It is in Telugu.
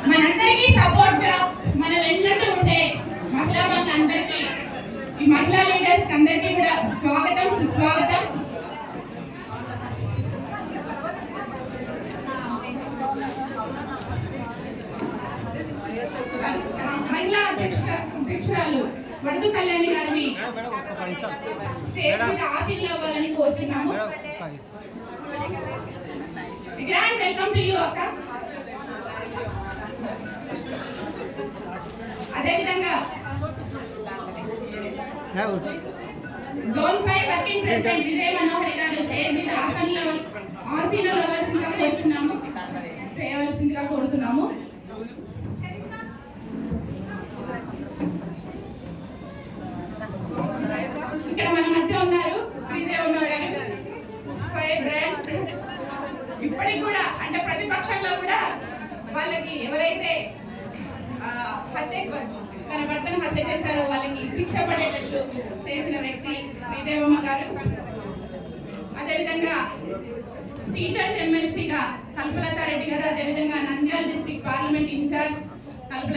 మనందరికీ సపోర్ట్ గా మన వెంటనే ఉండే మహిళా మనందరికీ ఈ మహిళా లీడర్స్ అందరికీ కూడా స్వాగతం సుస్వాగతం. మహిళా అధ్యక్షురాలు వరదు కళ్యాణి గారిని ఆశీర్వాదాలు అవ్వాలని కోరుతున్నాము. గ్రాండ్ వెల్కమ్ టు యూ అక్క. అదేవిధంగా జోన్ 5 వర్కింగ్ ప్రెసిడెంట్ విజయ మనోహరి గారు స్టేజ్ మీద చేయవలసిందిగా కోరుతున్నాము. ఇక్కడ మన మధ్య ఉన్నారు శ్రీదేవమ్మ గారు, ఫైర్ బ్రాండ్. ఇప్పటికి కూడా అంటే ప్రతిపక్షంలో కూడా వాళ్ళకి ఎవరైతే తన భర్తను హత్య చేశారో వాళ్ళకి శిక్ష పడేటట్టు చేసిన వ్యక్తి శ్రీదేవమ్మ గారు. అదేవిధంగా టీచర్స్ ఎమ్మెల్సీగా కల్పలతారెడ్డి గారు, అదేవిధంగా నంద్యాల డిస్ట్రిక్ట్ పార్లమెంట్ ఇన్ఛార్జ్ కల్పల